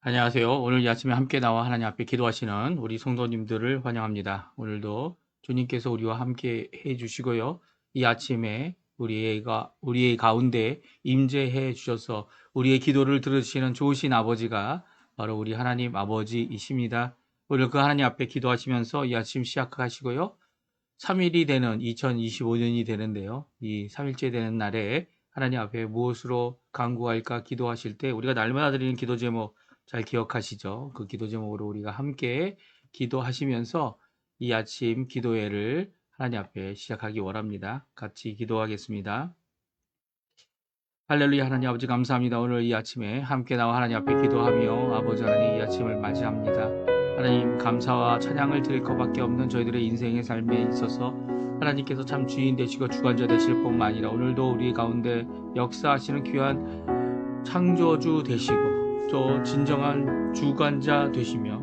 안녕하세요. 오늘 이 아침에 함께 나와 하나님 앞에 기도하시는 우리 성도님들을 환영합니다. 오늘도 주님께서 우리와 함께 해 주시고요. 이 아침에 우리의 가운데 임재해 주셔서 우리의 기도를 들으시는 좋으신 아버지가 바로 우리 하나님 아버지이십니다. 오늘 그 하나님 앞에 기도하시면서 이 아침 시작하시고요. 3일이 되는 2025년이 되는데요. 이 3일째 되는 날에 하나님 앞에 무엇으로 간구할까 기도하실 때 우리가 날마다 드리는 기도 제목 잘 기억하시죠? 그 기도 제목으로 우리가 함께 기도하시면서 이 아침 기도회를 하나님 앞에 시작하기 원합니다. 같이 기도하겠습니다. 할렐루야. 하나님 아버지 감사합니다. 오늘 이 아침에 함께 나와 하나님 앞에 기도하며 아버지 하나님 이 아침을 맞이합니다. 하나님 감사와 찬양을 드릴 것밖에 없는 저희들의 인생의 삶에 있어서 하나님께서 참 주인 되시고 주관자 되실 뿐만 아니라 오늘도 우리 가운데 역사하시는 귀한 창조주 되시고 또 진정한 주관자 되시며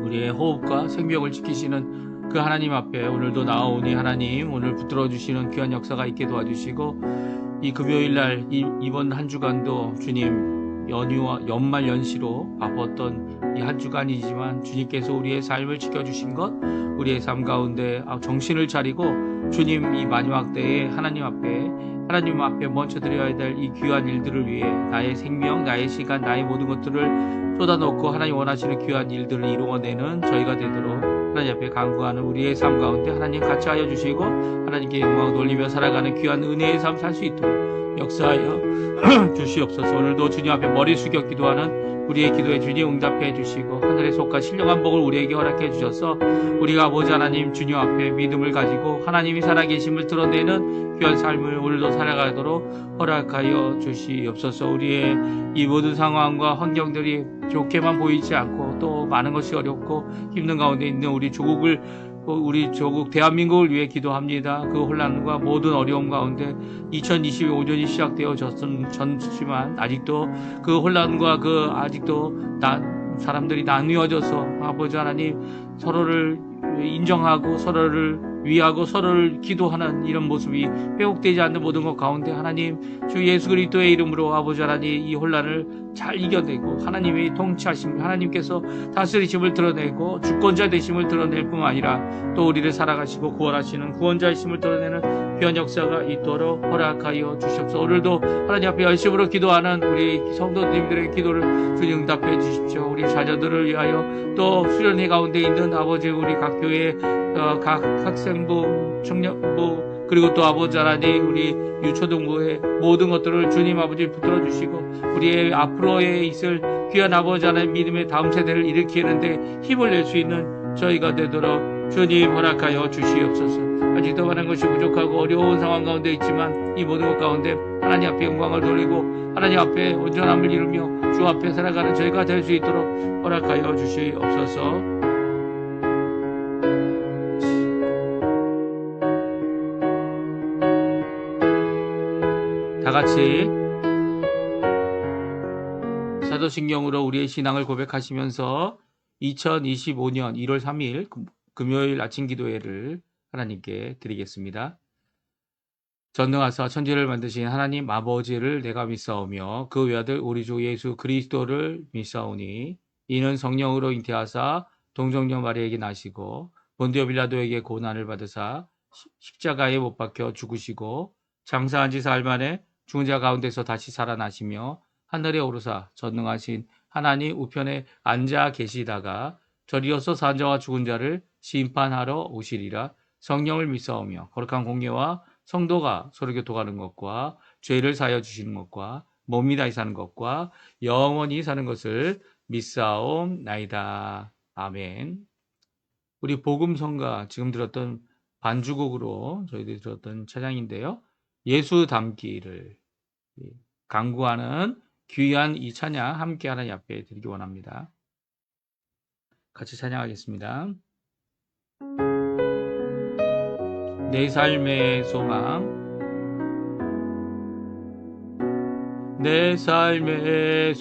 우리의 호흡과 생명을 지키시는 그 하나님 앞에 오늘도 나아오니 하나님 오늘 붙들어 주시는 귀한 역사가 있게 도와주시고 이 금요일날 이번 한 주간도 주님 연휴와 연말 연시로 바빴던 이 한 주간이지만 주님께서 우리의 삶을 지켜주신 것 우리의 삶 가운데 정신을 차리고 주님 이 마지막 때에 하나님 앞에 먼저 드려야 될 이 귀한 일들을 위해 나의 생명, 나의 시간, 나의 모든 것들을 쏟아놓고 하나님 원하시는 귀한 일들을 이루어내는 저희가 되도록 하나님 앞에 간구하는 우리의 삶 가운데 하나님 같이 하여 주시고 하나님께 영광을 돌리며 살아가는 귀한 은혜의 삶 살 수 있도록 역사하여 주시옵소서. 오늘도 주님 앞에 머리 숙여 기도하는 우리의 기도에 주님 응답해 주시고 하늘의 속과 신령한 복을 우리에게 허락해 주셔서 우리가 아버지 하나님 주님 앞에 믿음을 가지고 하나님이 살아계심을 드러내는 귀한 삶을 오늘도 살아가도록 허락하여 주시옵소서. 우리의 이 모든 상황과 환경들이 좋게만 보이지 않고 또 많은 것이 어렵고 힘든 가운데 있는 우리 조국 대한민국을 위해 기도합니다. 그 혼란과 모든 어려움 가운데 2025년이 시작되어 졌지만 아직도 그 혼란과 아직도 사람들이 나뉘어져서 아버지 하나님 서로를 인정하고 서로를 위하고 서로를 기도하는 이런 모습이 회복되지 않는 모든 것 가운데 하나님 주 예수 그리스도의 이름으로 아버지 하나님 이 혼란을 잘 이겨내고 하나님의 통치하심 하나님께서 다스리심을 드러내고 주권자 되심을 드러낼 뿐만 아니라 또 우리를 살아가시고 구원하시는 구원자이심을 드러내는 귀한 역사가 있도록 허락하여 주시옵소서. 오늘도 하나님 앞에 열심으로 기도하는 우리 성도님들의 기도를 주님 응답해 주십시오. 우리 자녀들을 위하여 또 수련회 가운데 있는 아버지 우리 각 교회 각 학생부 청년부 그리고 또 아버지 하나님 우리 유초등부의 모든 것들을 주님 아버지 붙들어 주시고 우리의 앞으로에 있을 귀한 아버지 하나님 믿음의 다음 세대를 일으키는데 힘을 낼 수 있는 저희가 되도록 주님 허락하여 주시옵소서. 아직도 많은 것이 부족하고 어려운 상황 가운데 있지만 이 모든 것 가운데 하나님 앞에 영광을 돌리고 하나님 앞에 온전함을 이루며 주 앞에 살아가는 저희가 될 수 있도록 허락하여 주시옵소서. 다 같이 사도신경으로 우리의 신앙을 고백하시면서 2025년 1월 3일 금요일 아침 기도회를 하나님께 드리겠습니다. 전능하사 천지를 만드신 하나님 아버지를 내가 믿사오며 그 외아들 우리 주 예수 그리스도를 믿사오니 이는 성령으로 잉태하사 동정녀 마리아에게 나시고 본디오 빌라도에게 고난을 받으사 십자가에 못 박혀 죽으시고 장사한 지 사흘 만에 죽은 자 가운데서 다시 살아나시며 하늘에 오르사 전능하신 하나님 우편에 앉아 계시다가 저리로서 산 자와 죽은 자를 심판하러 오시리라. 성령을 믿사오며 거룩한 공예와 성도가 서로 교통하는 것과 죄를 사하여 주시는 것과 몸이 다시 사는 것과 영원히 사는 것을 믿사옵나이다. 아멘. 우리 복음성가 지금 들었던 반주곡으로 저희들이 들었던 찬양인데요. 예수 닮기를 간구하는 귀한 이 찬양 함께 하나님 앞에 드리기 원합니다. 같이 찬양하겠습니다. 내 삶의 소망, 내 삶의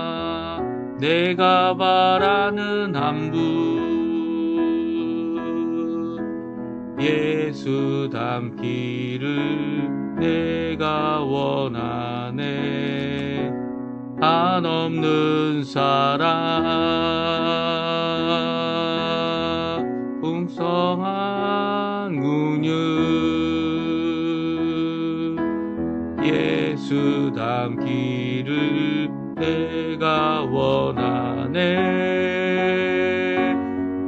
소망, 내가 바라는 한 분, 예수 닮기를 내가 원하네. 한없는 사랑 풍성한 긍휼 예수 닮기를 내가 원하네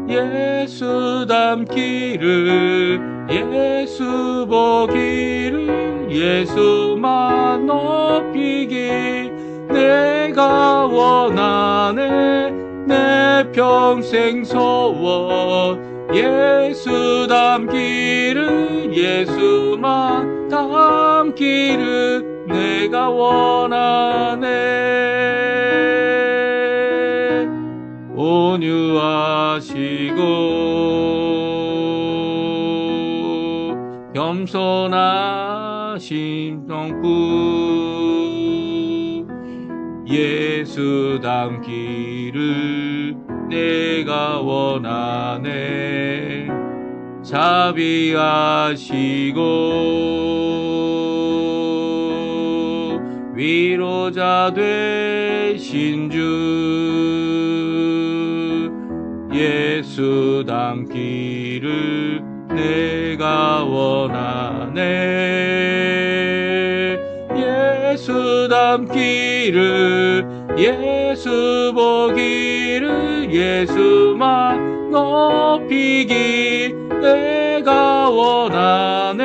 예수 닮기를 예수 보기를 예수만 높이기 내가 원하네 내 평생 소원 예수 닮기를 예수만 닮기를 내가 원하네 온유하시고 겸손하신 성품 예수 닮기를 내가 원하네 자비하시고 위로자 되신 주 예수 닮기를 내가 원하네 예수 닮기를 예수 보기를 예수만 높이기 내가 원하네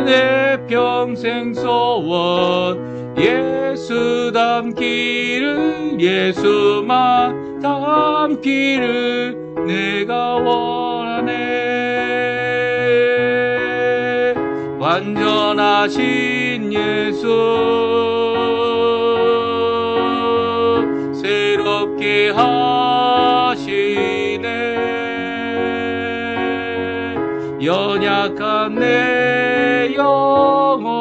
내 평생 소원 예수 닮기를 예수만 닮기를 내가 원하네 완전하신 예수 새롭게 하시네 연약한 내 영혼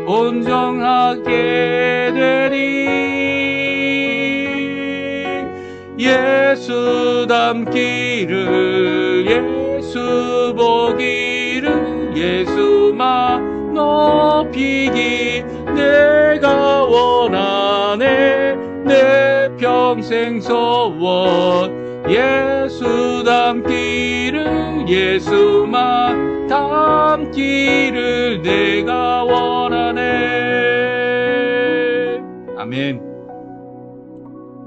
온전하게 되리 예수 닮기를 예수 보기를 예수만 높이기 내가 원하네 내 평생 소원 예수 닮기를 예수만 닮기를 내가 원하네 아멘.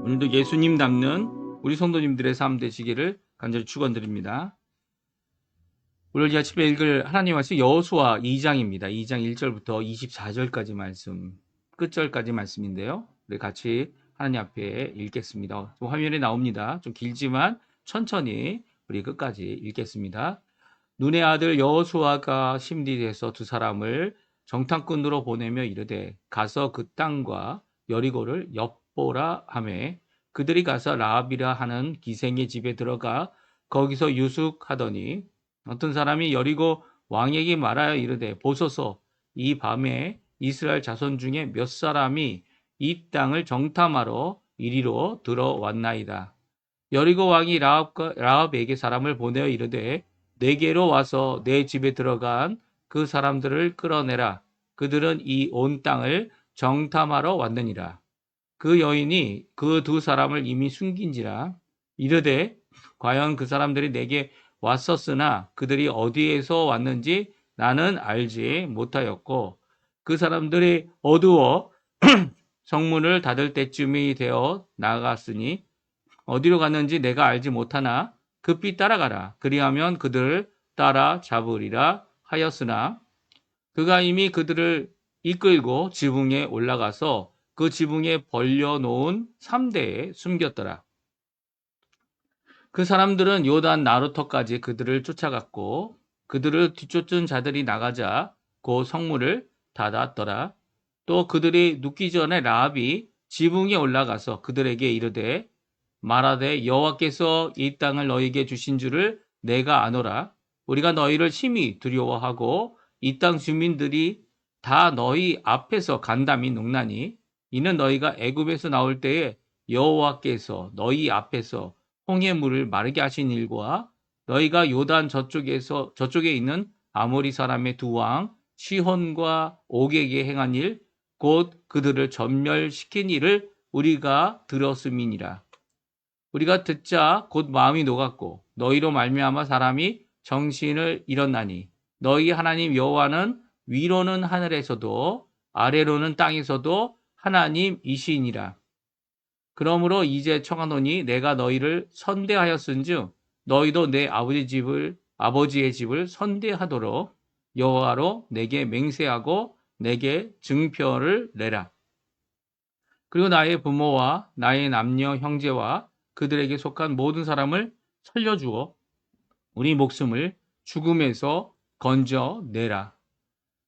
오늘도 예수님 닮는 우리 성도님들의 삶 되시기를 간절히 축원드립니다. 오늘 이 아침에 읽을 하나님 말씀 여호수아 2장입니다. 2장 1절부터 24절까지 말씀, 끝절까지 말씀인데요. 우리 같이 하나님 앞에 읽겠습니다. 좀 화면에 나옵니다. 좀 길지만 천천히 우리 끝까지 읽겠습니다. 눈의 아들 여호수아가 심리에서 두 사람을 정탐꾼으로 보내며 이르되 가서 그 땅과 여리고를 엿보라 하매 그들이 가서 라합이라 하는 기생의 집에 들어가 거기서 유숙하더니 어떤 사람이 여리고 왕에게 말하여 이르되 보소서 이 밤에 이스라엘 자손 중에 몇 사람이 이 땅을 정탐하러 이리로 들어왔나이다. 여리고 왕이 라합에게 사람을 보내어 이르되 내게로 와서 내 집에 들어간 그 사람들을 끌어내라. 그들은 이 온 땅을 정탐하러 왔느니라. 그 여인이 그 두 사람을 이미 숨긴지라 이르되 과연 그 사람들이 내게 왔었으나 그들이 어디에서 왔는지 나는 알지 못하였고 그 사람들이 어두워 성문을 닫을 때쯤이 되어 나갔으니 어디로 갔는지 내가 알지 못하나 급히 따라가라. 그리하면 그들을 따라 잡으리라 하였으나 그가 이미 그들을 이끌고 지붕에 올라가서 그 지붕에 벌려놓은 3대에 숨겼더라. 그 사람들은 요단 나루터까지 그들을 쫓아갔고 그들을 뒤쫓은 자들이 나가자 그 성문을 닫았더라. 또 그들이 눕기 전에 라합이 지붕에 올라가서 그들에게 이르되 말하되 여호와께서 이 땅을 너희에게 주신 줄을 내가 아노라. 우리가 너희를 심히 두려워하고 이 땅 주민들이 다 너희 앞에서 간담이 녹나니 이는 너희가 애굽에서 나올 때에 여호와께서 너희 앞에서 홍해 물을 마르게 하신 일과 너희가 요단 저쪽에 있는 아모리 사람의 두 왕 시혼과 옥에게 행한 일 곧 그들을 전멸시킨 일을 우리가 들었음이니라. 우리가 듣자 곧 마음이 녹았고 너희로 말미암아 사람이 정신을 잃었나니 너희 하나님 여호와는 위로는 하늘에서도 아래로는 땅에서도 하나님이시니라. 그러므로 이제 청하노니 내가 너희를 선대하였은즉 너희도 내 아버지의 집을 선대하도록 여호와로 내게 맹세하고 내게 증표를 내라. 그리고 나의 부모와 나의 남녀 형제와 그들에게 속한 모든 사람을 살려주어 우리 목숨을 죽음에서 건져내라.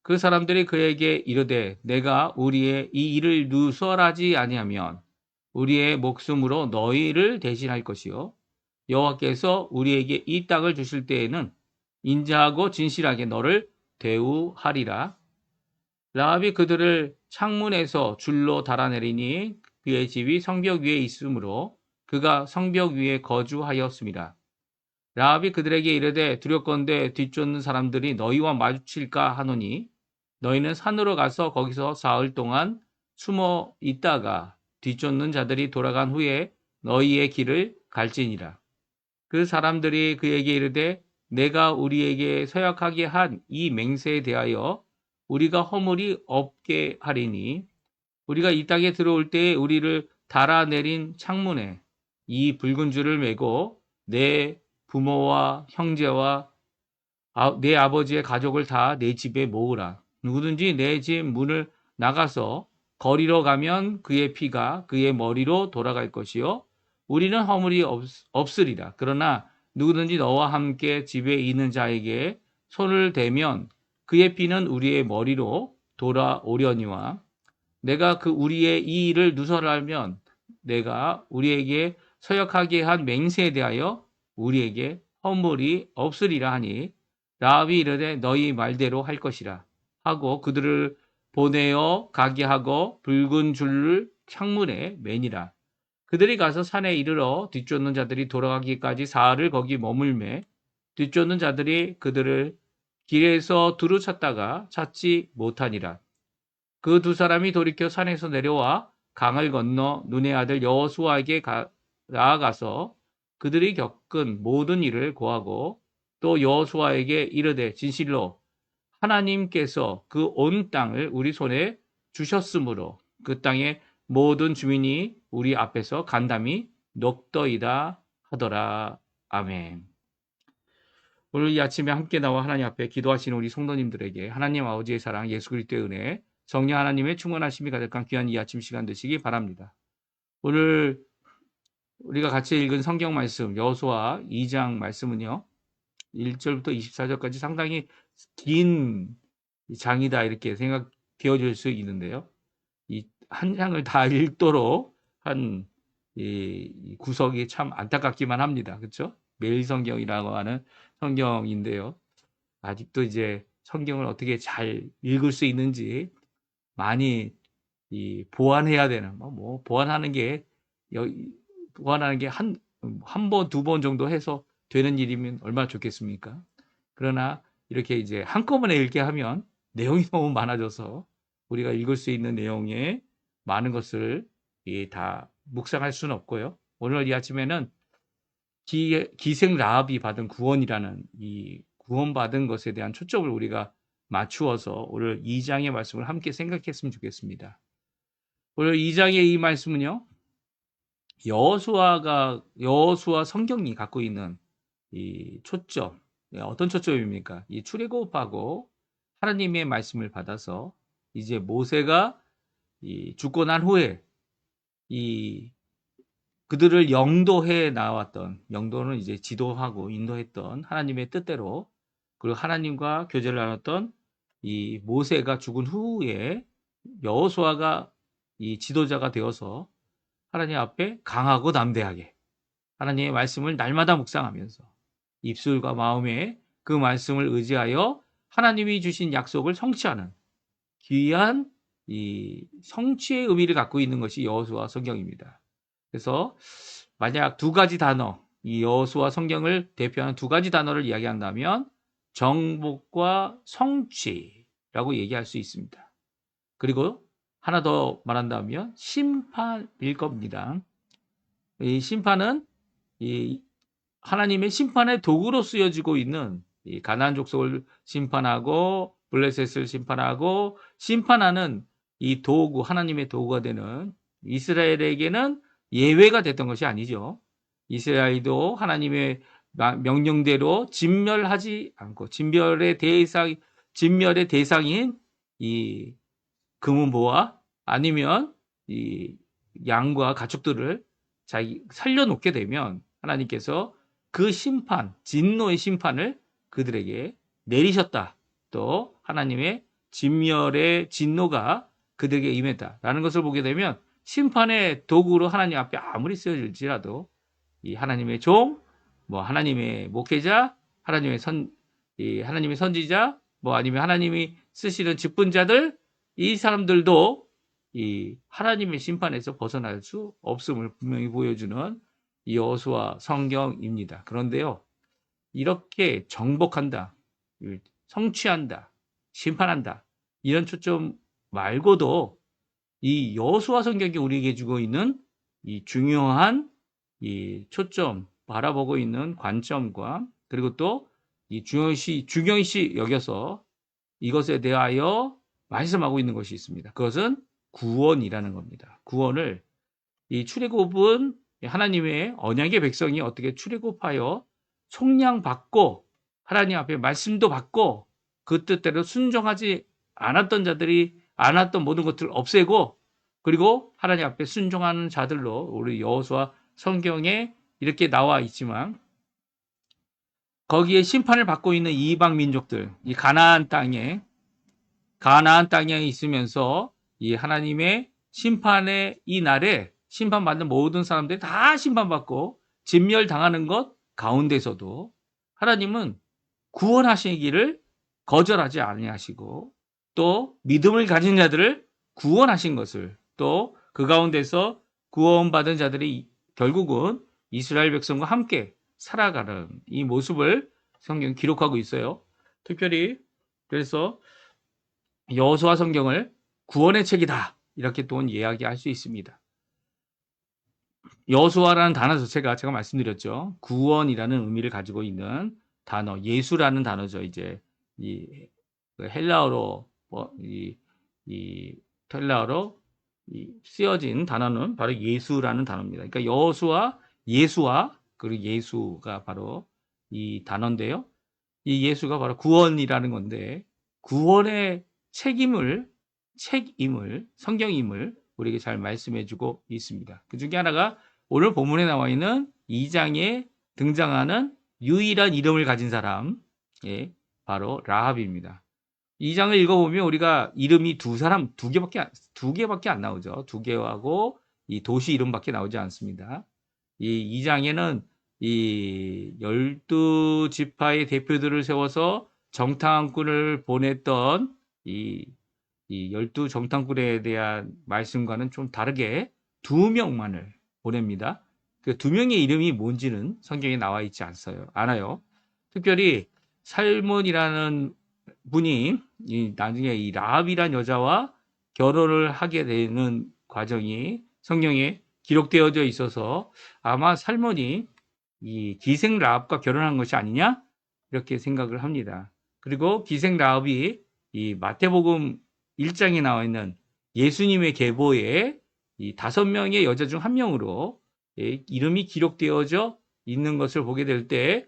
그 사람들이 그에게 이르되 내가 우리의 이 일을 누설하지 아니하면 우리의 목숨으로 너희를 대신할 것이요 여호와께서 우리에게 이 땅을 주실 때에는 인자하고 진실하게 너를 대우하리라. 라합이 그들을 창문에서 줄로 달아내리니 그의 집이 성벽 위에 있으므로 그가 성벽 위에 거주하였습니다. 라합이 그들에게 이르되 두렵건대 뒤쫓는 사람들이 너희와 마주칠까 하노니 너희는 산으로 가서 거기서 사흘 동안 숨어 있다가 뒤쫓는 자들이 돌아간 후에 너희의 길을 갈지니라. 그 사람들이 그에게 이르되 내가 우리에게 서약하게 한 이 맹세에 대하여 우리가 허물이 없게 하리니 우리가 이 땅에 들어올 때에 우리를 달아내린 창문에 이 붉은 줄을 메고 내 부모와 형제와 내 아버지의 가족을 다 내 집에 모으라. 누구든지 내 집 문을 나가서 거리로 가면 그의 피가 그의 머리로 돌아갈 것이요 우리는 허물이 없으리라. 그러나 누구든지 너와 함께 집에 있는 자에게 손을 대면 그의 피는 우리의 머리로 돌아오려니와 내가 그 우리의 이 일을 누설하면 내가 우리에게 서약하게 한 맹세에 대하여 우리에게 허물이 없으리라 하니 라합이 이르되 너희 말대로 할 것이라 하고 그들을 보내어 가게 하고 붉은 줄을 창문에 매니라. 그들이 가서 산에 이르러 뒤쫓는 자들이 돌아가기까지 사흘을 거기 머물매 뒤쫓는 자들이 그들을 길에서 두루 찾다가 찾지 못하니라. 그 두 사람이 돌이켜 산에서 내려와 강을 건너 눈의 아들 여호수아에게 나아가서 그들이 겪은 모든 일을 고하고 또 여호수아에게 이르되 진실로 하나님께서 그 온 땅을 우리 손에 주셨으므로 그 땅의 모든 주민이 우리 앞에서 간담이 녹더이다 하더라. 아멘. 오늘 이 아침에 함께 나와 하나님 앞에 기도하시는 우리 성도님들에게 하나님 아버지의 사랑, 예수 그리스도의 은혜, 성령 하나님의 충만하심이 가득한 귀한 이 아침 시간 되시기 바랍니다. 오늘 우리가 같이 읽은 성경 말씀 여호수아 2장 말씀은요. 1절부터 24절까지 상당히 긴 장이다 이렇게 생각되어질 수 있는데요. 이 한 장을 다 읽도록 한 이 구석이 참 안타깝기만 합니다. 그렇죠? 매일 성경이라고 하는 성경인데요. 아직도 이제 성경을 어떻게 잘 읽을 수 있는지 많이 보완해야 되는 보완하는 게 한 번, 두 번 정도 해서 되는 일이면 얼마나 좋겠습니까? 그러나 이렇게 이제 한꺼번에 읽게 하면 내용이 너무 많아져서 우리가 읽을 수 있는 내용에 많은 것을 다 묵상할 수는 없고요. 오늘 이 아침에는 기생 라합이 받은 구원이라는 이 구원받은 것에 대한 초점을 우리가 맞추어서 오늘 2장의 말씀을 함께 생각했으면 좋겠습니다. 오늘 2장의 이 말씀은요. 여호수아 성경이 갖고 있는 이 초점, 어떤 초점입니까? 이 출애굽하고 하나님의 말씀을 받아서 이제 모세가 죽고 난 후에 그들을 영도해 나왔던, 영도는 이제 지도하고 인도했던 하나님의 뜻대로, 그리고 하나님과 교제를 나눴던 이 모세가 죽은 후에 여호수아가 이 지도자가 되어서 하나님 앞에 강하고 담대하게 하나님의 말씀을 날마다 묵상하면서 입술과 마음에 그 말씀을 의지하여 하나님이 주신 약속을 성취하는 귀한 이 성취의 의미를 갖고 있는 것이 여호수아 성경입니다. 그래서 만약 두 가지 단어, 이 여호수아 성경을 대표하는 두 가지 단어를 이야기한다면 정복과 성취라고 얘기할 수 있습니다. 그리고 하나 더 말한다면 심판일 겁니다. 이 심판은 이 하나님의 심판의 도구로 쓰여지고 있는 이 가나안 족속을 심판하고 블레셋을 심판하고 심판하는 이 도구, 하나님의 도구가 되는 이스라엘에게는 예외가 됐던 것이 아니죠. 이스라엘도 하나님의 명령대로 진멸하지 않고 진멸의 대상인 이 금은보화 아니면 이 양과 가축들을 자기 살려놓게 되면 하나님께서 그 심판, 진노의 심판을 그들에게 내리셨다. 또 하나님의 진멸의 진노가 그들에게 임했다라는 것을 보게 되면 심판의 도구로 하나님 앞에 아무리 쓰여질지라도 이 하나님의 종, 뭐 하나님의 목회자, 하나님의 선지자, 뭐 아니면 하나님이 쓰시는 직분자들, 이 사람들도 이 하나님의 심판에서 벗어날 수 없음을 분명히 보여주는 이 여호수아 성경입니다. 그런데요, 이렇게 정복한다, 성취한다, 심판한다 이런 초점 말고도 이 여호수아 성경이 우리에게 주고 있는 이 중요한 이 초점 바라보고 있는 관점과 그리고 또 이 중요시 여겨서 이것에 대하여 말씀하고 있는 것이 있습니다. 그것은 구원이라는 겁니다. 구원을 이 출애굽은 하나님의 언약의 백성이 어떻게 출애굽하여 속량받고 하나님 앞에 말씀도 받고 그 뜻대로 순종하지 않았던 자들이 않았던 모든 것들을 없애고 그리고 하나님 앞에 순종하는 자들로 우리 여호수아 성경에 이렇게 나와 있지만 거기에 심판을 받고 있는 이방 민족들, 이 가나안 땅에 있으면서 이 하나님의 심판의 이 날에 심판받는 모든 사람들이 다 심판받고 진멸당하는 것 가운데서도 하나님은 구원하시기를 거절하지 아니하시고 또 믿음을 가진 자들을 구원하신 것을 또 그 가운데서 구원받은 자들이 결국은 이스라엘 백성과 함께 살아가는 이 모습을 성경이 기록하고 있어요. 특별히 그래서 여호수아 성경을 구원의 책이다 이렇게 또 이야기할 수 있습니다. 여호수아라는 단어 자체가 제가 말씀드렸죠. 구원이라는 의미를 가지고 있는 단어, 예수라는 단어죠. 이제 이 헬라어로 헬라어로 쓰여진 단어는 바로 예수라는 단어입니다. 그러니까 여호수아, 예수와 그리고 예수가 바로 이 단어인데요. 이 예수가 바로 구원이라는 건데 구원의 책임을 성경임을 우리에게 잘 말씀해주고 있습니다. 그 중에 하나가 오늘 본문에 나와 있는 2장에 등장하는 유일한 이름을 가진 사람, 바로 라합입니다. 2장을 읽어보면 우리가 이름이 두 개밖에 안 나오죠. 두 개하고 이 도시 이름밖에 나오지 않습니다. 이 2장에는 이 12지파의 대표들을 세워서 정탐꾼을 보냈던 이 12정탐꾼에 대한 말씀과는 좀 다르게 2명만을 보냅니다. 그 2명의 이름이 뭔지는 성경에 나와 있지 않아요. 특별히 살몬이라는 분이 나중에 이 라합이란 여자와 결혼을 하게 되는 과정이 성경에 기록되어져 있어서 아마 살몬이 이 기생 라합과 결혼한 것이 아니냐 이렇게 생각을 합니다. 그리고 기생 라합이 이 마태복음 1장에 나와 있는 예수님의 계보에 이 5명의 여자 중 1명으로 이름이 기록되어져 있는 것을 보게 될 때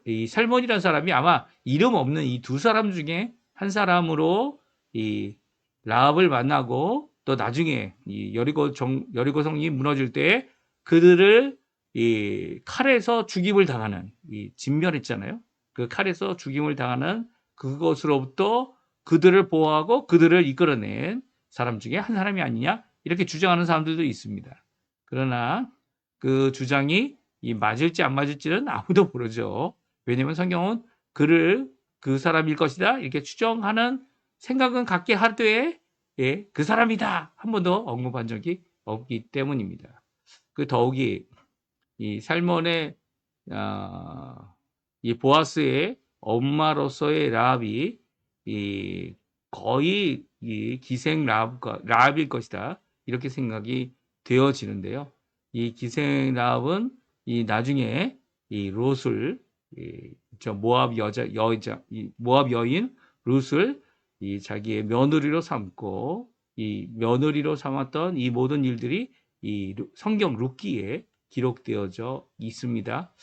이 살몬이라는 사람이 아마 이름 없는 이 두 사람 중에 한 사람으로 이 라합을 만나고 또 나중에 이 여리고 성이 무너질 때 그들을 이 칼에서 죽임을 당하는 이 진멸했잖아요. 그 칼에서 죽임을 당하는 그것으로부터 그들을 보호하고 그들을 이끌어낸 사람 중에 한 사람이 아니냐 이렇게 주장하는 사람들도 있습니다. 그러나 그 주장이 맞을지 안 맞을지는 아무도 모르죠. 왜냐하면 성경은 그 사람일 것이다 이렇게 추정하는 생각은 갖게 하되 그 사람이다 한 번도 언급한 적이 없기 때문입니다. 그 더욱이 이 살몬의 이 보아스의 엄마로서의 라합이 이 거의 이 기생 라합일 것이다. 이렇게 생각이 되어지는데요. 이 기생 라합은 이 나중에 이 롯을 저 모압 이 모압 여인 롯을 이 자기의 며느리로 삼고 이 며느리로 삼았던 이 모든 일들이 이 성경 룻기에 기록되어져 있습니다.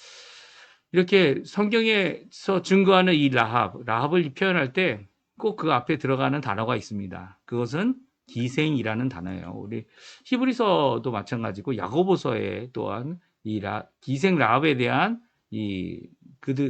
이렇게 성경에서 증거하는 이 라합을 표현할 때 꼭 그 앞에 들어가는 단어가 있습니다. 그것은 기생이라는 단어예요. 우리 히브리서도 마찬가지고 야고보서에 또한 이 기생 라합에 대한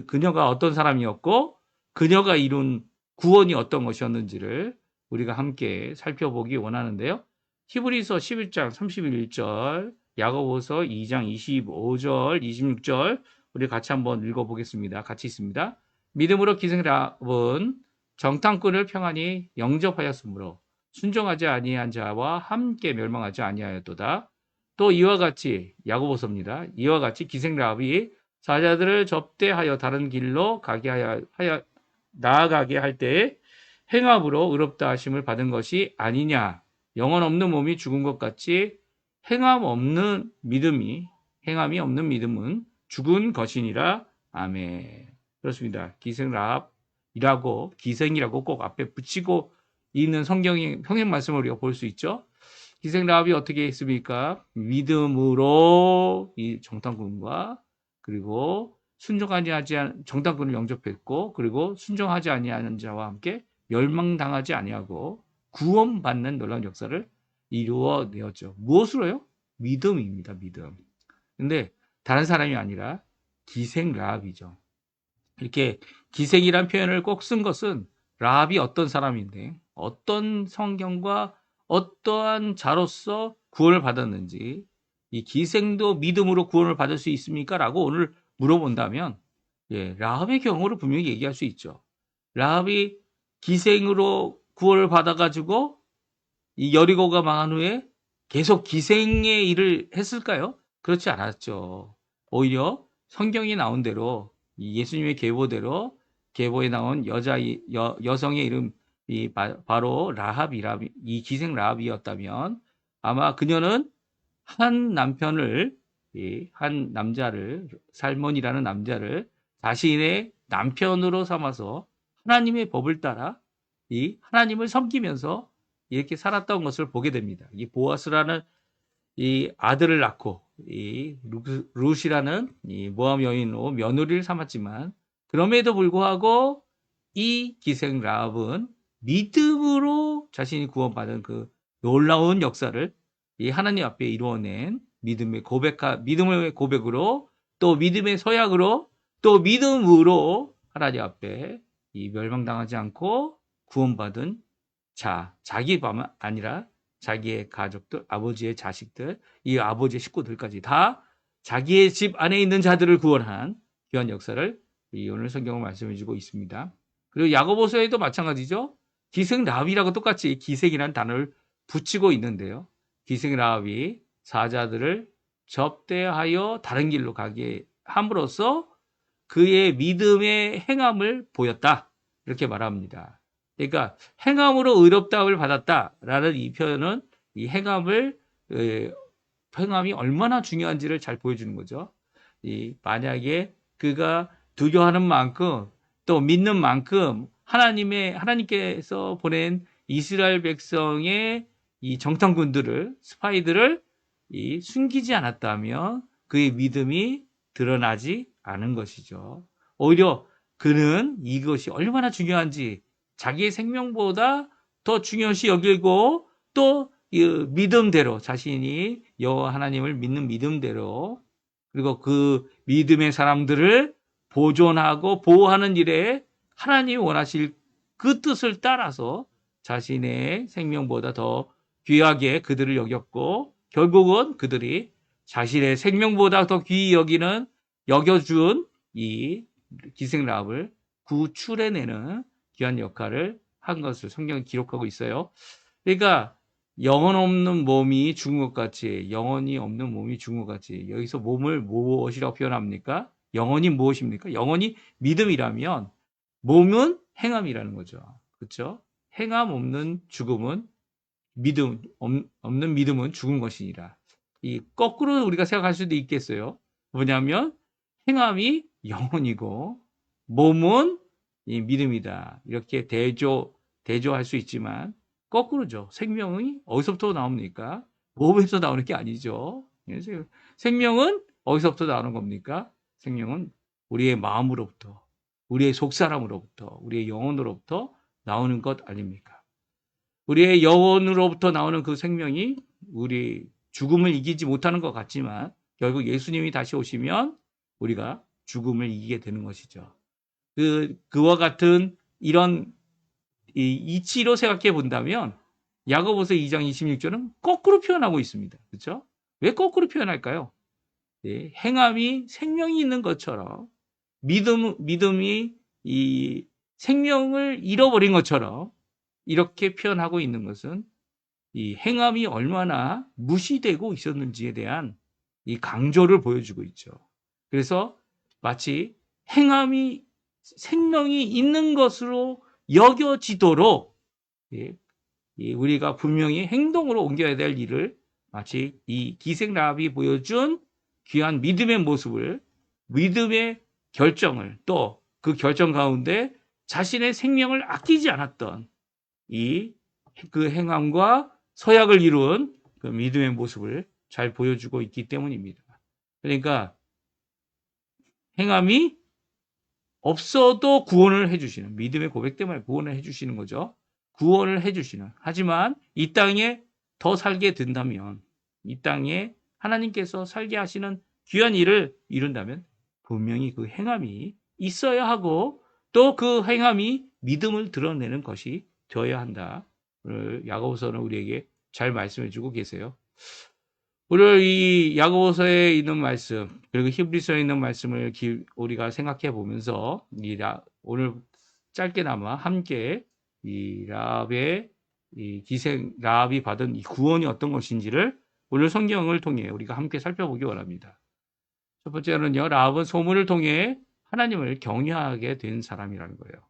그녀가 어떤 사람이었고 그녀가 이룬 구원이 어떤 것이었는지를 우리가 함께 살펴보기 원하는데요. 히브리서 11장 31절, 야고보서 2장 25절, 26절 우리 같이 한번 읽어보겠습니다. 같이 있습니다. 믿음으로 기생 라합은 정탐꾼을 평안히 영접하였으므로 순종하지 아니한 자와 함께 멸망하지 아니하였도다. 또 이와 같이 야고보서입니다. 이와 같이 기생 라합이 사자들을 접대하여 다른 길로 나아가게 할 때에 행함으로 의롭다 하심을 받은 것이 아니냐. 영혼 없는 몸이 죽은 것 같이 행함이 없는 믿음은 죽은 것이니라. 아멘. 그렇습니다. 기생 라합이라고 기생이라고 꼭 앞에 붙이고 있는 성경의 말씀을 우리가 볼 수 있죠. 기생 라합이 어떻게 했습니까? 믿음으로 이 정탐꾼과 그리고 정탐꾼을 영접했고 그리고 순종하지 아니하는 자와 함께 멸망당하지 아니하고 구원받는 놀라운 역사를 이루어내었죠. 무엇으로요? 믿음입니다. 믿음. 근데 다른 사람이 아니라 기생 라합이죠. 이렇게 기생이란 표현을 꼭 쓴 것은 라합이 어떤 사람인데 어떤 성경과 어떠한 자로서 구원을 받았는지 이 기생도 믿음으로 구원을 받을 수 있습니까? 라고 오늘 물어본다면 라합의 경우를 분명히 얘기할 수 있죠. 라합이 기생으로 구원을 받아가지고 이 여리고가 망한 후에 계속 기생의 일을 했을까요? 그렇지 않았죠. 오히려 성경이 나온 대로 예수님의 계보대로 계보에 나온 여성의 이름이 바로 이 기생 라합이었다면 아마 그녀는 한 남자를 살몬이라는 남자를 자신의 남편으로 삼아서 하나님의 법을 따라 이 하나님을 섬기면서 이렇게 살았던 것을 보게 됩니다. 이 보아스라는 이 아들을 낳고 이 룻이라는 이 모압 여인으로 며느리를 삼았지만 그럼에도 불구하고 이 기생 라합은 믿음으로 자신이 구원받은 그 놀라운 역사를 이 하나님 앞에 이루어낸 믿음의 고백으로 또 믿음의 서약으로 또 믿음으로 하나님 앞에 이 멸망당하지 않고 구원받은 자기뿐만 아니라 자기의 가족들, 아버지의 자식들, 이 아버지의 식구들까지 다 자기의 집 안에 있는 자들을 구원한 귀한 역사를 오늘 성경을 말씀해주고 있습니다. 그리고 야고보서에도 마찬가지죠. 기생 라합이라고 똑같이 기생이라는 단어를 붙이고 있는데요. 기생 라합이 사자들을 접대하여 다른 길로 가게 함으로써 그의 믿음의 행함을 보였다. 이렇게 말합니다. 그러니까 행함으로 의롭다함을 받았다라는 이 표현은 이 행함이 얼마나 중요한지를 잘 보여주는 거죠. 만약에 그가 두려워하는 만큼 또 믿는 만큼 하나님께서 보낸 이스라엘 백성의 이 정탐꾼들을 스파이들을 숨기지 않았다면 그의 믿음이 드러나지 않은 것이죠. 오히려 그는 이것이 얼마나 중요한지 자기의 생명보다 더 중요시 여기고 또 믿음대로 자신이 여호와 하나님을 믿는 믿음대로 그리고 그 믿음의 사람들을 보존하고 보호하는 일에 하나님이 원하실 그 뜻을 따라서 자신의 생명보다 더 귀하게 그들을 여겼고 결국은 그들이 자신의 생명보다 더 귀히 여겨준 이 기생 라합을 구출해내는 귀한 역할을 한 것을 성경이 기록하고 있어요. 그러니까 영혼 없는 몸이 죽은 것 같이 영혼이 없는 몸이 죽은 것 같이 여기서 몸을 무엇이라고 표현합니까? 영혼이 무엇입니까? 영혼이 믿음이라면 몸은 행함이라는 거죠. 그렇죠? 행함 없는 죽음은 없는 믿음은 죽은 것이니라. 이 거꾸로 우리가 생각할 수도 있겠어요. 뭐냐면 행함이 영혼이고 몸은 이 믿음이다. 이렇게 대조할 수 있지만 거꾸로죠. 생명이 어디서부터 나옵니까? 몸에서 나오는 게 아니죠. 생명은 어디서부터 나오는 겁니까? 생명은 우리의 마음으로부터, 우리의 속사람으로부터, 우리의 영혼으로부터 나오는 것 아닙니까? 우리의 영혼으로부터 나오는 그 생명이 우리 죽음을 이기지 못하는 것 같지만 결국 예수님이 다시 오시면 우리가 죽음을 이기게 되는 것이죠. 그와 같은 이런 이치로 생각해 본다면 야고보서 2장 26절은 거꾸로 표현하고 있습니다. 그렇죠? 왜 거꾸로 표현할까요? 네, 행함이 생명이 있는 것처럼 믿음이 이 생명을 잃어버린 것처럼 이렇게 표현하고 있는 것은 이 행함이 얼마나 무시되고 있었는지에 대한 이 강조를 보여주고 있죠. 그래서 마치 행함이 생명이 있는 것으로 여겨지도록 우리가 분명히 행동으로 옮겨야 될 일을 마치 이 기생 라합이 보여준 귀한 믿음의 모습을, 믿음의 결정을, 또 그 결정 가운데 자신의 생명을 아끼지 않았던 그 행함과 서약을 이룬 그 믿음의 모습을 잘 보여주고 있기 때문입니다. 그러니까 행함이 없어도 구원을 해주시는, 믿음의 고백 때문에 구원을 해주시는 거죠. 구원을 해주시는. 하지만 이 땅에 더 살게 된다면, 이 땅에 하나님께서 살게 하시는 귀한 일을 이룬다면 분명히 그 행함이 있어야 하고 또 그 행함이 믿음을 드러내는 것이 되어야 한다. 오늘 야고보서는 우리에게 잘 말씀해 주고 계세요. 오늘 이 야고보서에 있는 말씀 그리고 히브리서에 있는 말씀을 우리가 생각해 보면서 오늘 짧게나마 함께 이 라합의 라합이 받은 이 구원이 어떤 것인지를 오늘 성경을 통해 우리가 함께 살펴보기 원합니다. 첫 번째는요, 라합은 소문을 통해 하나님을 경외하게 된 사람이라는 거예요.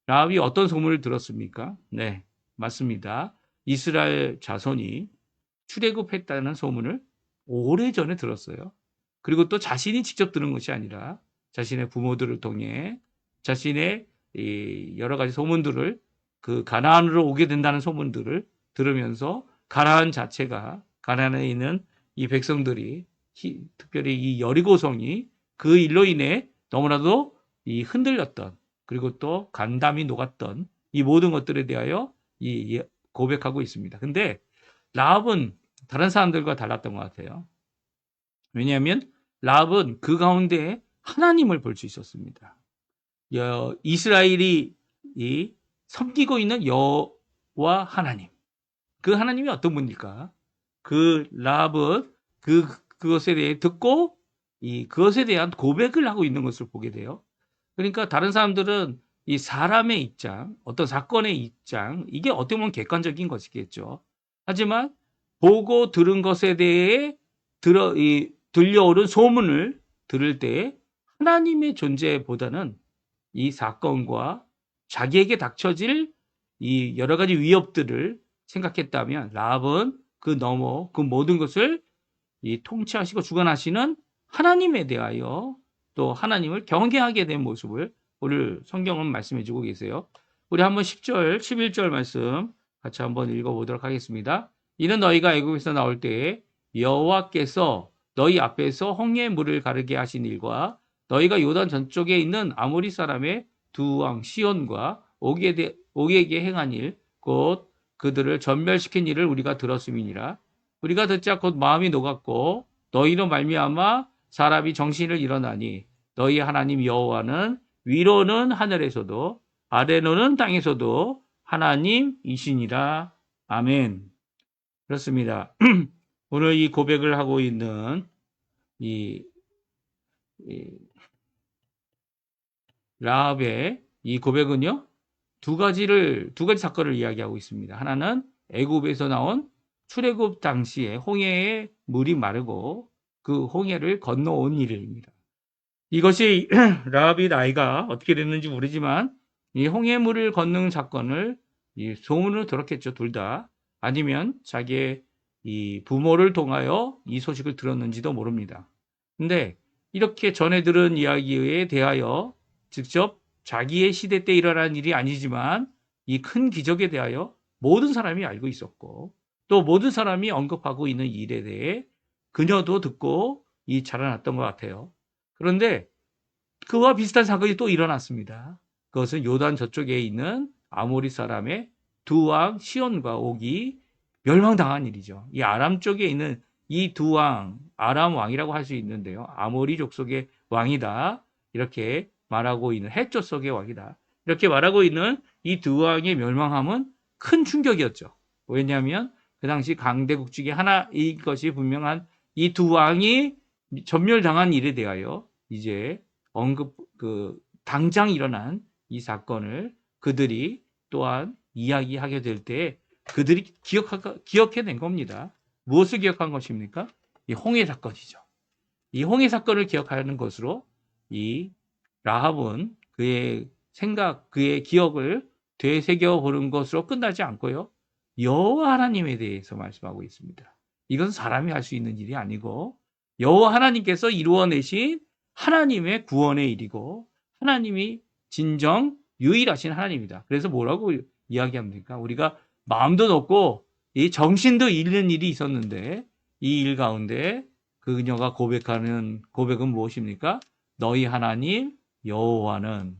라합이 어떤 소문을 들었습니까? 네, 맞습니다. 이스라엘 자손이 출애굽했다는 소문을 오래전에 들었어요. 그리고 또 자신이 직접 들은 것이 아니라 자신의 부모들을 통해 자신의 여러 가지 소문들을 그 가나안으로 오게 된다는 소문들을 들으면서 가나안 자체가 가나안에 있는 이 백성들이 특별히 이 여리고성이 그 일로 인해 너무나도 흔들렸던 그리고 또 간담이 녹았던 이 모든 것들에 대하여 고백하고 있습니다. 근데 라합은 다른 사람들과 달랐던 것 같아요. 왜냐하면 라합은 그 가운데 하나님을 볼 수 있었습니다. 이스라엘이 섬기고 있는 여호와 하나님. 그 하나님이 어떤 분일까? 그 라합은 그것에 대해 듣고 그것에 대한 고백을 하고 있는 것을 보게 돼요. 그러니까 다른 사람들은 이 사람의 입장, 어떤 사건의 입장, 이게 어떻게 보면 객관적인 것이겠죠. 하지만 보고 들은 것에 대해 들려오는 소문을 들을 때 하나님의 존재보다는 이 사건과 자기에게 닥쳐질 이 여러 가지 위협들을 생각했다면 라합은 그 모든 것을 통치하시고 주관하시는 하나님에 대하여 또 하나님을 경외하게 된 모습을 오늘 성경은 말씀해 주고 계세요. 우리 한번 10절, 11절 말씀 같이 한번 읽어보도록 하겠습니다. 이는 너희가 애굽에서 나올 때에 여호와께서 너희 앞에서 홍해의 물을 가르게 하신 일과 너희가 요단 전쪽에 있는 아모리 사람의 두 왕 시온과 옥에게 행한 일, 곧 그들을 전멸시킨 일을 우리가 들었음이니라. 우리가 듣자 곧 마음이 녹았고 너희로 말미암아 사람이 정신을 잃어나니 너희 하나님 여호와는 위로는 하늘에서도 아래로는 땅에서도 하나님이시니라. 아멘. 그렇습니다. 오늘 이 고백을 하고 있는 라합의 이 고백은요, 두 가지 사건을 이야기하고 있습니다. 하나는 애굽에서 나온 출애굽 당시에 홍해의 물이 마르고 그 홍해를 건너온 일입니다. 이것이 라합의 나이가 어떻게 됐는지 모르지만 이 홍해물을 건너는 사건을 이 소문을 들었겠죠, 둘 다. 아니면 자기의 이 부모를 통하여 이 소식을 들었는지도 모릅니다. 근데 이렇게 전해 들은 이야기에 대하여 직접 자기의 시대 때 일어난 일이 아니지만 이 큰 기적에 대하여 모든 사람이 알고 있었고 또 모든 사람이 언급하고 있는 일에 대해 그녀도 듣고 이 자라났던 것 같아요. 그런데 그와 비슷한 사건이 또 일어났습니다. 그것은 요단 저쪽에 있는 아모리 사람의 두 왕 시온과 옥이 멸망당한 일이죠. 이 아람 쪽에 있는 이 두 왕, 아람 왕이라고 할 수 있는데요. 아모리 족속의 왕이다. 이렇게 말하고 있는 헷 족속의 왕이다. 이렇게 말하고 있는 이 두 왕의 멸망함은 큰 충격이었죠. 왜냐하면 그 당시 강대국 중에 하나인 것이 분명한 이 두 왕이 전멸당한 일에 대하여 이제 당장 일어난 이 사건을 그들이 또한 이야기하게 될 때 그들이 기억해낸 겁니다. 무엇을 기억한 것입니까? 이 홍해 사건이죠. 이 홍해 사건을 기억하는 것으로 이 라합은 그의 생각, 그의 기억을 되새겨 보는 것으로 끝나지 않고요. 여호와 하나님에 대해서 말씀하고 있습니다. 이것은 사람이 할 수 있는 일이 아니고 여호와 하나님께서 이루어내신 하나님의 구원의 일이고 하나님이 진정 유일하신 하나님이다. 그래서 뭐라고 이야기합니까? 우리가 마음도 높고 이 정신도 잃는 일이 있었는데 이 일 가운데 그녀가 고백하는 고백은 무엇입니까? 너희 하나님 여호와는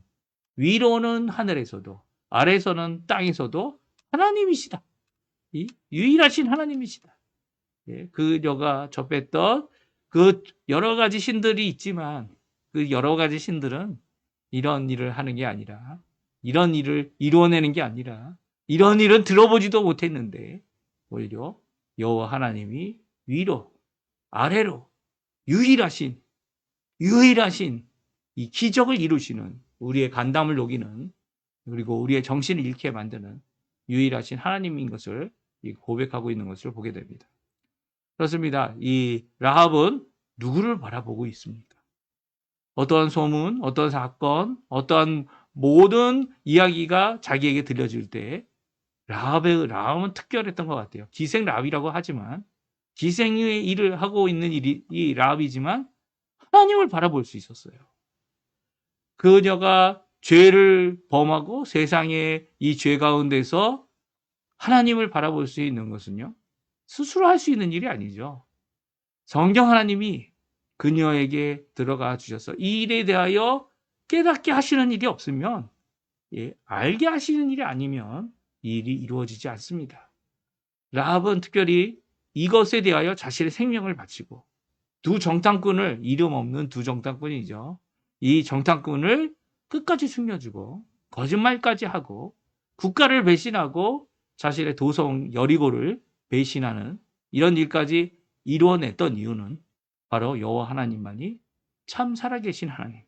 위로는 하늘에서도 아래서는 땅에서도 하나님이시다. 이 유일하신 하나님이시다. 예, 그녀가 접했던 그 여러 가지 신들이 있지만 그 여러 가지 신들은 이런 일을 하는 게 아니라 이런 일을 이루어내는 게 아니라 이런 일은 들어보지도 못했는데 오히려 여호와 하나님이 위로 아래로 유일하신 이 기적을 이루시는 우리의 간담을 녹이는 그리고 우리의 정신을 잃게 만드는 유일하신 하나님인 것을 고백하고 있는 것을 보게 됩니다. 그렇습니다. 이 라합은 누구를 바라보고 있습니까? 어떠한 소문, 어떠한 사건, 어떠한 모든 이야기가 자기에게 들려질 때 라합은 특별했던 것 같아요. 기생 라합이라고 하지만 기생의 일을 하고 있는 일이 이 라합이지만 하나님을 바라볼 수 있었어요. 그녀가 죄를 범하고 세상의 이 죄 가운데서 하나님을 바라볼 수 있는 것은요. 스스로 할 수 있는 일이 아니죠. 성경 하나님이 그녀에게 들어가 주셔서 이 일에 대하여 깨닫게 하시는 일이 없으면 알게 하시는 일이 아니면 이 일이 이루어지지 않습니다. 라합은 특별히 이것에 대하여 자신의 생명을 바치고 두 정탐꾼을 이름 없는 두 정탐꾼이죠. 이 정탐꾼을 끝까지 숨겨주고 거짓말까지 하고 국가를 배신하고 자신의 도성 여리고를 배신하는 이런 일까지 이루어냈던 이유는 바로 여호와 하나님만이 참 살아계신 하나님,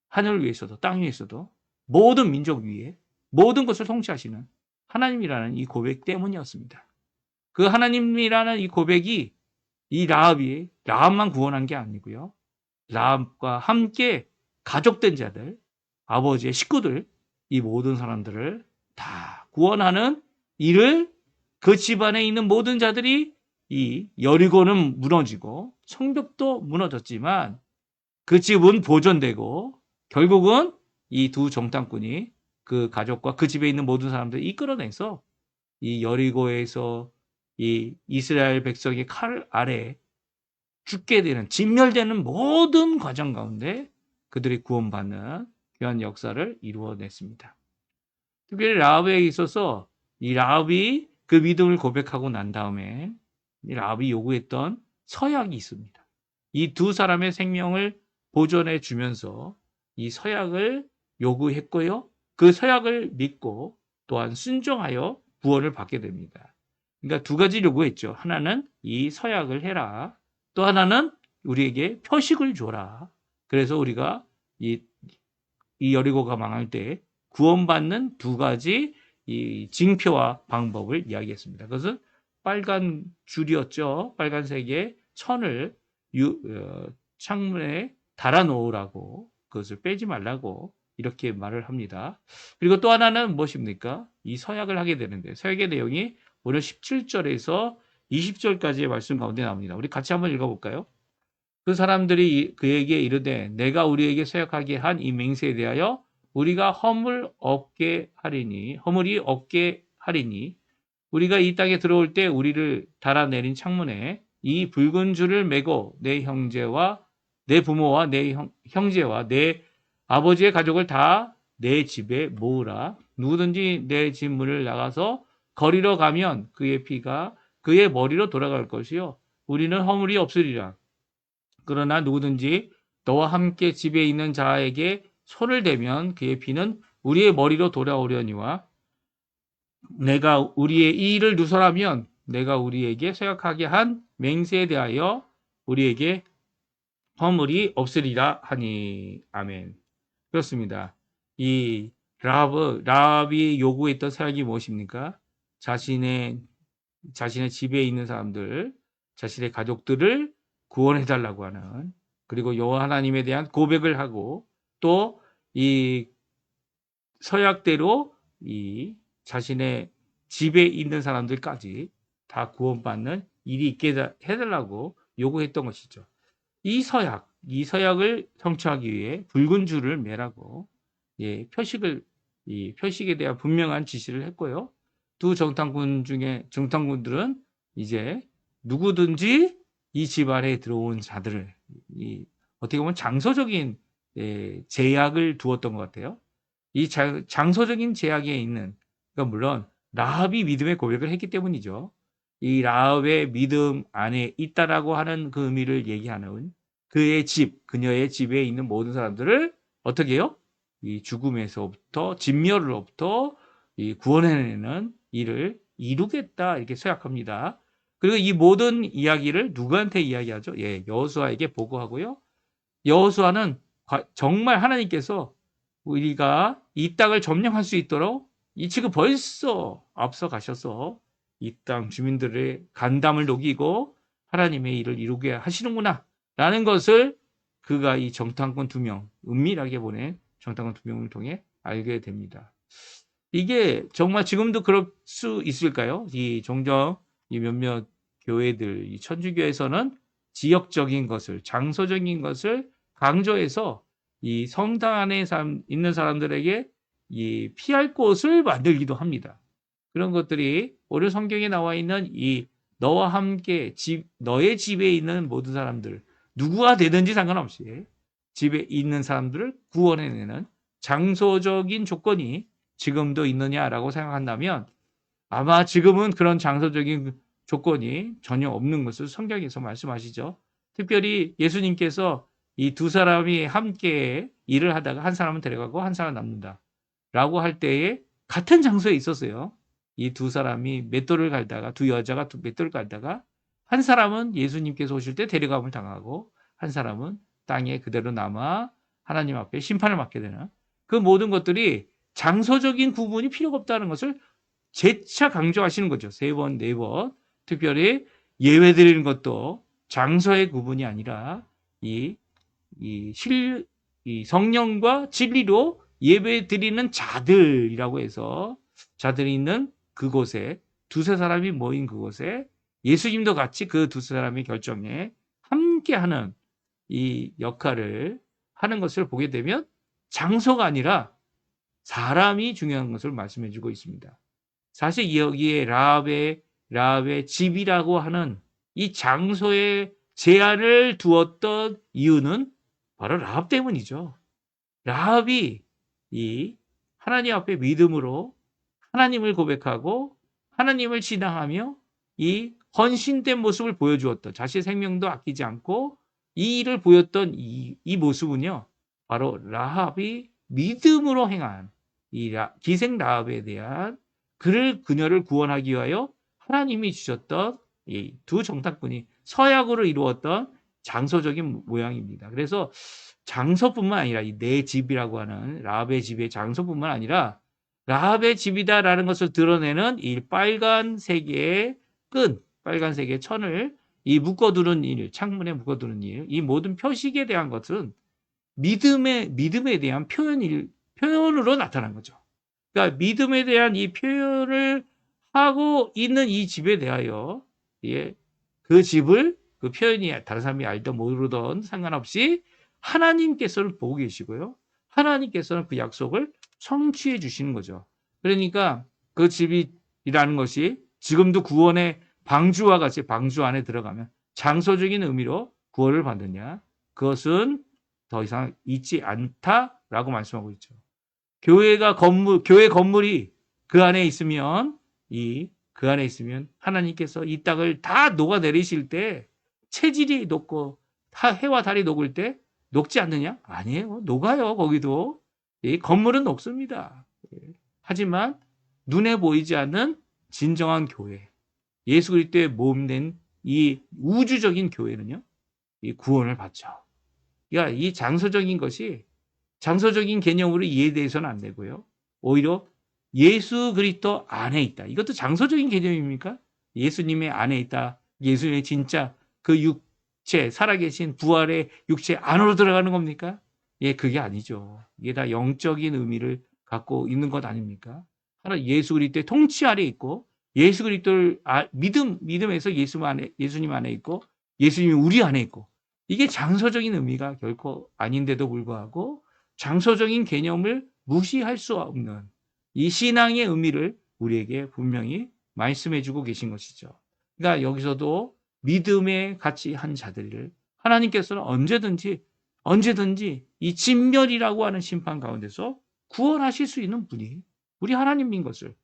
하늘 위에서도 땅 위에서도 모든 민족 위에 모든 것을 통치하시는 하나님이라는 이 고백 때문이었습니다. 그 하나님이라는 이 고백이 이 라합만 구원한 게 아니고요. 라합과 함께 가족된 자들, 아버지의 식구들, 이 모든 사람들을 다 구원하는 일을 그 집안에 있는 모든 자들이 이 여리고는 무너지고 성벽도 무너졌지만 그 집은 보존되고 결국은 이 두 정탐꾼이 그 가족과 그 집에 있는 모든 사람들을 이끌어내서 이 여리고에서 이 이스라엘 백성의 칼 아래 죽게 되는 진멸되는 모든 과정 가운데 그들이 구원받는 귀한 역사를 이루어냈습니다. 특별히 라합에 있어서 이 라합이 그 믿음을 고백하고 난 다음에 이 라합이 요구했던 서약이 있습니다. 이 두 사람의 생명을 보존해 주면서 이 서약을 요구했고요. 그 서약을 믿고 또한 순종하여 구원을 받게 됩니다. 그러니까 두 가지 요구했죠. 하나는 이 서약을 해라. 또 하나는 우리에게 표식을 줘라. 그래서 우리가 이 여리고가 망할 때 구원받는 두 가지 이 징표와 방법을 이야기했습니다. 그것은 빨간 줄이었죠. 빨간색의 천을 창문에 달아 놓으라고 그것을 빼지 말라고 이렇게 말을 합니다. 그리고 또 하나는 무엇입니까? 이 서약을 하게 되는데 서약의 내용이 오늘 17절에서 20절까지의 말씀 가운데 나옵니다. 우리 같이 한번 읽어볼까요? 그 사람들이 그에게 이르되 내가 우리에게 서약하게 한 이 맹세에 대하여 우리가 허물이 없게 하리니 우리가 이 땅에 들어올 때 우리를 달아내린 창문에 이 붉은 줄을 매고 내 형제와 내 부모와 내 형제와 내 아버지의 가족을 다 내 집에 모으라. 누구든지 내 집 문을 나가서 거리로 가면 그의 피가 그의 머리로 돌아갈 것이요 우리는 허물이 없으리라. 그러나 누구든지 너와 함께 집에 있는 자에게 손을 대면 그의 피는 우리의 머리로 돌아오려니와 내가 우리의 이 일을 누설하면 내가 우리에게 서약하게 한 맹세에 대하여 우리에게 허물이 없으리라 하니. 아멘. 그렇습니다. 이 라합이 요구했던 서약이 무엇입니까? 자신의 집에 있는 사람들, 자신의 가족들을 구원해달라고 하는, 그리고 여호와 하나님에 대한 고백을 하고 또 이 서약대로 이 자신의 집에 있는 사람들까지 다 구원받는 일이 있게 해달라고 요구했던 것이죠. 이 서약을 성취하기 위해 붉은 줄을 매라고 표식에 대한 분명한 지시를 했고요. 두 정탐꾼들은 이제 누구든지 이 집 안에 들어온 자들을 어떻게 보면 장소적인 제약을 두었던 것 같아요. 이 장소적인 제약에 있는, 그러니까 물론 라합이 믿음의 고백을 했기 때문이죠. 이 라합의 믿음 안에 있다라고 하는 그 의미를 얘기하는 그녀의 집에 있는 모든 사람들을 어떻게 해요? 이 죽음에서부터, 진멸로부터 구원해내는 일을 이루겠다, 이렇게 서약합니다. 그리고 이 모든 이야기를 누구한테 이야기하죠? 여호수아에게 보고하고요. 여호수아는 정말 하나님께서 우리가 이 땅을 점령할 수 있도록 지금 벌써 앞서 가셔서 이 땅 주민들의 간담을 녹이고 하나님의 일을 이루게 하시는구나 라는 것을 그가 이 정탐꾼 2명, 은밀하게 보낸 정탐꾼 2명을 통해 알게 됩니다. 이게 정말 지금도 그럴 수 있을까요? 종종 몇몇 교회들, 이 천주교에서는 지역적인 것을, 장소적인 것을 강조해서 이 성당 안에 있는 사람들에게 피할 곳을 만들기도 합니다. 그런 것들이 오늘 성경에 나와 있는 이 너와 함께 너의 집에 있는 모든 사람들, 누구가 되든지 상관없이 집에 있는 사람들을 구원해내는 장소적인 조건이 지금도 있느냐라고 생각한다면 아마 지금은 그런 장소적인 조건이 전혀 없는 것을 성경에서 말씀하시죠. 특별히 예수님께서 이 두 사람이 함께 일을 하다가 한 사람은 데려가고 한 사람은 남는다 라고 할 때에 같은 장소에 있었어요. 이 두 사람이 맷돌을 갈다가, 두 여자가 맷돌을 갈다가 한 사람은 예수님께서 오실 때 데려감을 당하고 한 사람은 땅에 그대로 남아 하나님 앞에 심판을 받게 되는, 그 모든 것들이 장소적인 구분이 필요가 없다는 것을 재차 강조하시는 거죠. 3번, 4번. 특별히 예외 드리는 것도 장소의 구분이 아니라 이 성령과 진리로 예배 드리는 자들이라고 해서, 자들이 있는 그곳에, 두세 사람이 모인 그곳에 예수님도 같이 그 두세 사람의 결정에 함께하는 이 역할을 하는 것을 보게 되면 장소가 아니라 사람이 중요한 것을 말씀해 주고 있습니다. 사실 여기에 라합의 집이라고 하는 이 장소에 제한을 두었던 이유는 바로 라합 때문이죠. 라합이 하나님 앞에 믿음으로 하나님을 고백하고 하나님을 신앙하며 이 헌신된 모습을 보여주었던, 자신의 생명도 아끼지 않고 이 일을 보였던 이 모습은요, 바로 라합이 믿음으로 행한 기생 라합에 대한 그녀를 구원하기 위하여 하나님이 주셨던 이 두 정탐꾼이 서약으로 이루었던 장소적인 모양입니다. 그래서 장소뿐만 아니라 내 집이라고 하는 라합의 집의 장소뿐만 아니라 라합의 집이다라는 것을 드러내는 이 빨간색의 천을 묶어두는 일, 창문에 묶어두는 일, 이 모든 표식에 대한 것은 믿음에 대한 표현으로 나타난 거죠. 그러니까 믿음에 대한 이 표현을 하고 있는 이 집에 대하여 예, 그 집을 그 표현이 다른 사람이 알던 모르던 상관없이 하나님께서는 보고 계시고요. 하나님께서는 그 약속을 성취해 주시는 거죠. 그러니까 그 집이라는 것이 지금도 구원의 방주와 같이 방주 안에 들어가면 장소적인 의미로 구원을 받느냐? 그것은 더 이상 있지 않다라고 말씀하고 있죠. 교회 건물이 그 안에 있으면 그 안에 있으면 하나님께서 이 땅을 다 녹아내리실 때 체질이 녹고 해와 달이 녹을 때 녹지 않느냐? 아니에요. 녹아요. 거기도. 이 건물은 녹습니다. 하지만 눈에 보이지 않는 진정한 교회, 예수 그리스도의 몸된 이 우주적인 교회는요, 이 구원을 받죠. 그러니까 이 장소적인 것이 장소적인 개념으로 이해돼서는 안 되고요. 오히려 예수 그리스도 안에 있다. 이것도 장소적인 개념입니까? 예수님의 안에 있다. 예수님의 진짜 그 육체, 살아계신 부활의 육체 안으로 들어가는 겁니까? 예, 그게 아니죠. 이게 다 영적인 의미를 갖고 있는 것 아닙니까? 하나 예수 그리스도의 통치 아래 있고 예수 그리스도를 믿음에서 예수님 안에 있고 예수님이 우리 안에 있고 이게 장소적인 의미가 결코 아닌데도 불구하고 장소적인 개념을 무시할 수 없는 이 신앙의 의미를 우리에게 분명히 말씀해 주고 계신 것이죠. 그러니까 여기서도 믿음에 같이 한 자들을 하나님께서는 언제든지 이 진멸이라고 하는 심판 가운데서 구원하실 수 있는 분이 우리 하나님인 것을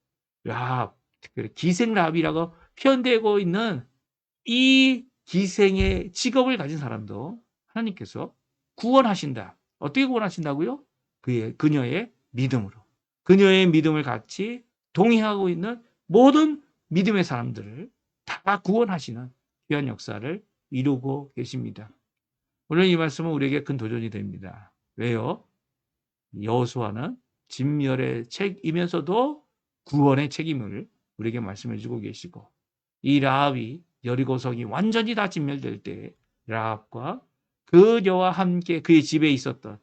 기생 라합이라고 표현되고 있는 이 기생의 직업을 가진 사람도 하나님께서 구원하신다. 어떻게 구원하신다고요? 그녀의 믿음으로. 그녀의 믿음을 같이 동의하고 있는 모든 믿음의 사람들을 다 구원하시는 귀한 역사를 이루고 계십니다. 오늘 이 말씀은 우리에게 큰 도전이 됩니다. 왜요? 여호수아는 진멸의 책이면서도 구원의 책임을 우리에게 말씀해 주고 계시고 이 라합이 여리고성이 완전히 다 진멸될 때 라합과 그녀와 함께 그의 집에 있었던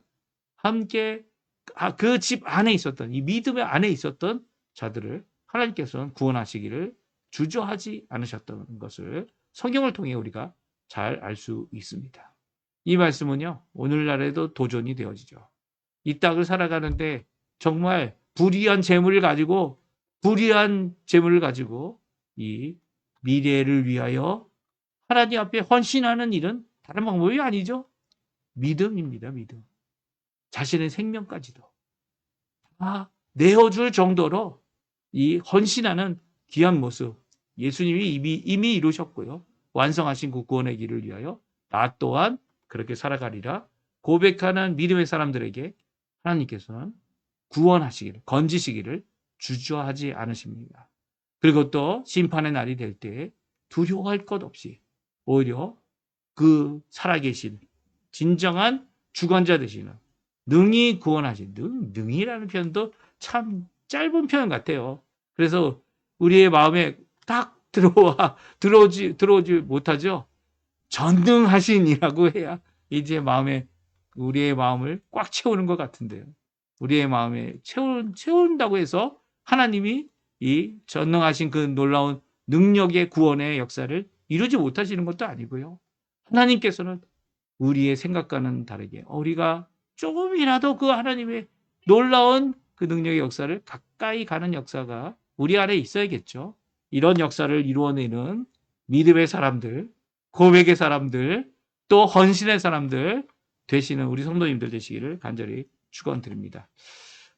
함께 그 집 안에 있었던 이 믿음의 안에 있었던 자들을 하나님께서는 구원하시기를 주저하지 않으셨던 것을 성경을 통해 우리가 잘 알 수 있습니다. 이 말씀은요 오늘날에도 도전이 되어지죠. 이 땅을 살아가는데 정말 불의한 재물을 가지고 이 미래를 위하여 하나님 앞에 헌신하는 일은 다른 방법이 아니죠. 믿음입니다. 믿음. 자신의 생명까지도 다 내어줄 정도로 이 헌신하는 귀한 모습 예수님이 이미 이루셨고요. 완성하신 그 구원의 길을 위하여 나 또한 그렇게 살아가리라 고백하는 믿음의 사람들에게 하나님께서는 구원하시기를 건지시기를 주저하지 않으십니다. 그리고 또 심판의 날이 될 때 두려워할 것 없이 오히려 그 살아계신 진정한 주관자 되시는 능히 구원하신 능이라는 표현도 참 짧은 표현 같아요. 그래서 우리의 마음에 딱 들어오지 못하죠. 전능하신이라고 해야 이제 우리의 마음을 꽉 채우는 것 같은데요. 우리의 마음에 채운다고 해서 하나님이 이 전능하신 그 놀라운 능력의 구원의 역사를 이루지 못하시는 것도 아니고요. 하나님께서는 우리의 생각과는 다르게 우리가 조금이라도 그 하나님의 놀라운 그 능력의 역사를 가까이 가는 역사가 우리 안에 있어야겠죠. 이런 역사를 이루어내는 믿음의 사람들, 고백의 사람들, 또 헌신의 사람들 되시는 우리 성도님들 되시기를 간절히 축원드립니다.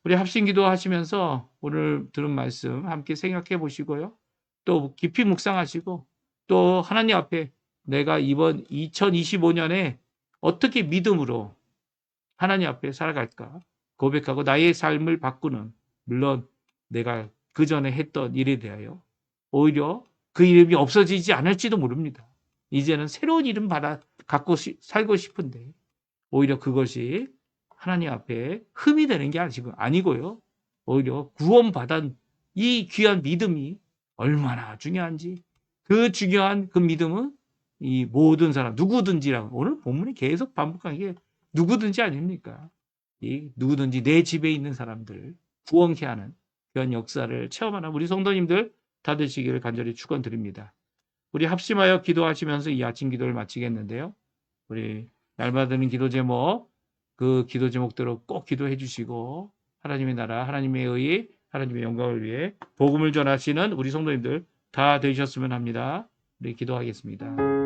우리 합심기도 하시면서 오늘 들은 말씀 함께 생각해 보시고요. 또 깊이 묵상하시고 또 하나님 앞에 내가 이번 2025년에 어떻게 믿음으로 하나님 앞에 살아갈까 고백하고 나의 삶을 바꾸는 물론 내가 그 전에 했던 일에 대하여 오히려 그 이름이 없어지지 않을지도 모릅니다. 이제는 새로운 이름 갖고 살고 싶은데 오히려 그것이 하나님 앞에 흠이 되는 게 아니고요. 오히려 구원받은 이 귀한 믿음이 얼마나 중요한지 그 중요한 그 믿음은 이 모든 사람 누구든지라고 오늘 본문이 계속 반복한 게 누구든지 아닙니까? 누구든지 내 집에 있는 사람들 구원케 하는 그런 역사를 체험하는 우리 성도님들 다 되시기를 간절히 축원드립니다. 우리 합심하여 기도하시면서 이 아침 기도를 마치겠는데요. 우리 날마다 드는 기도 제목, 그 기도 제목대로 꼭 기도해 주시고 하나님의 나라, 하나님의 의, 하나님의 영광을 위해 복음을 전하시는 우리 성도님들 다 되셨으면 합니다. 우리 기도하겠습니다.